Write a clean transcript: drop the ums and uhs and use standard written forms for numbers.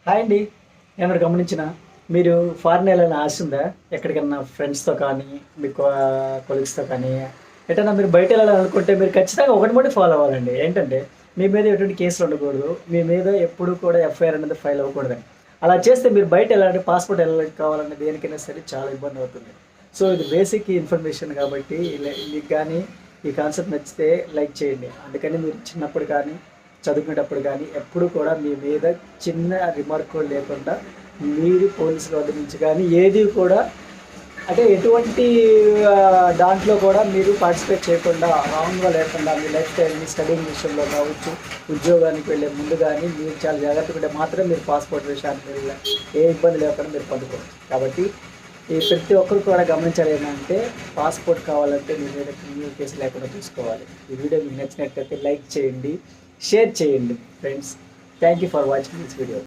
Hi అండి. ఏమన్నా గమనించిన మీరు ఫారిన్ వెళ్ళాలని ఆశ ఉందా? ఎక్కడికన్నా ఫ్రెండ్స్‌తో కానీ, మీ కొలీగ్స్‌తో కానీ, ఎటన్నా మీరు బయట వెళ్ళాలనుకుంటే మీరు ఖచ్చితంగా ఒకటి మటుకు ఫాలో అవ్వాలండి. ఏంటంటే మీ మీద ఎటువంటి కేసులు ఉండకూడదు. మీ మీద ఎప్పుడు కూడా ఎఫ్ఐఆర్ అనేది ఫైల్ అవ్వకూడదండి. అలా చేస్తే మీరు బయట వెళ్ళాలంటే పాస్‌పోర్ట్ కావాలన్నా దేనికైనా సరే చాలా ఇబ్బంది అవుతుంది. సో, ఇది బేసిక్ ఇన్ఫర్మేషన్ కాబట్టి మీకు గాని ఈ కాన్సెప్ట్ నచ్చితే లైక్ చేయండి. అందుకని మీరు చిన్నప్పుడు కానీ చదువుకునేటప్పుడు కానీ ఎప్పుడు కూడా మీ మీద చిన్న రిమార్క్ కూడా లేకుండా మీరు పోలీసుల వద్ద నుంచి కానీ ఏది కూడా అంటే ఎటువంటి దాంట్లో కూడా మీరు పార్టిసిపేట్ చేయకుండా రాంగ్గా లేకుండా మీ లైఫ్ స్టైల్ని స్టడీయింగ్ విషయంలో కావచ్చు, ఉద్యోగానికి వెళ్ళే ముందు కానీ మీరు చాలా జాగ్రత్తగా ఉంటే మాత్రం మీరు పాస్పోర్ట్ విషయాన్ని మీరు ఏ ఇబ్బంది లేకుండా మీరు పొందుకోవచ్చు. కాబట్టి ఈ ప్రతి ఒక్కరు కూడా గమనించాలి ఏంటంటే పాస్పోర్ట్ కావాలంటే మీ మీద క్రిమినల్ కేసు లేకుండా చూసుకోవాలి. ఈ వీడియో మీకు నచ్చినట్లయితే లైక్ చేయండి, షేర్ చేయండి friends. Thank you for watching this video.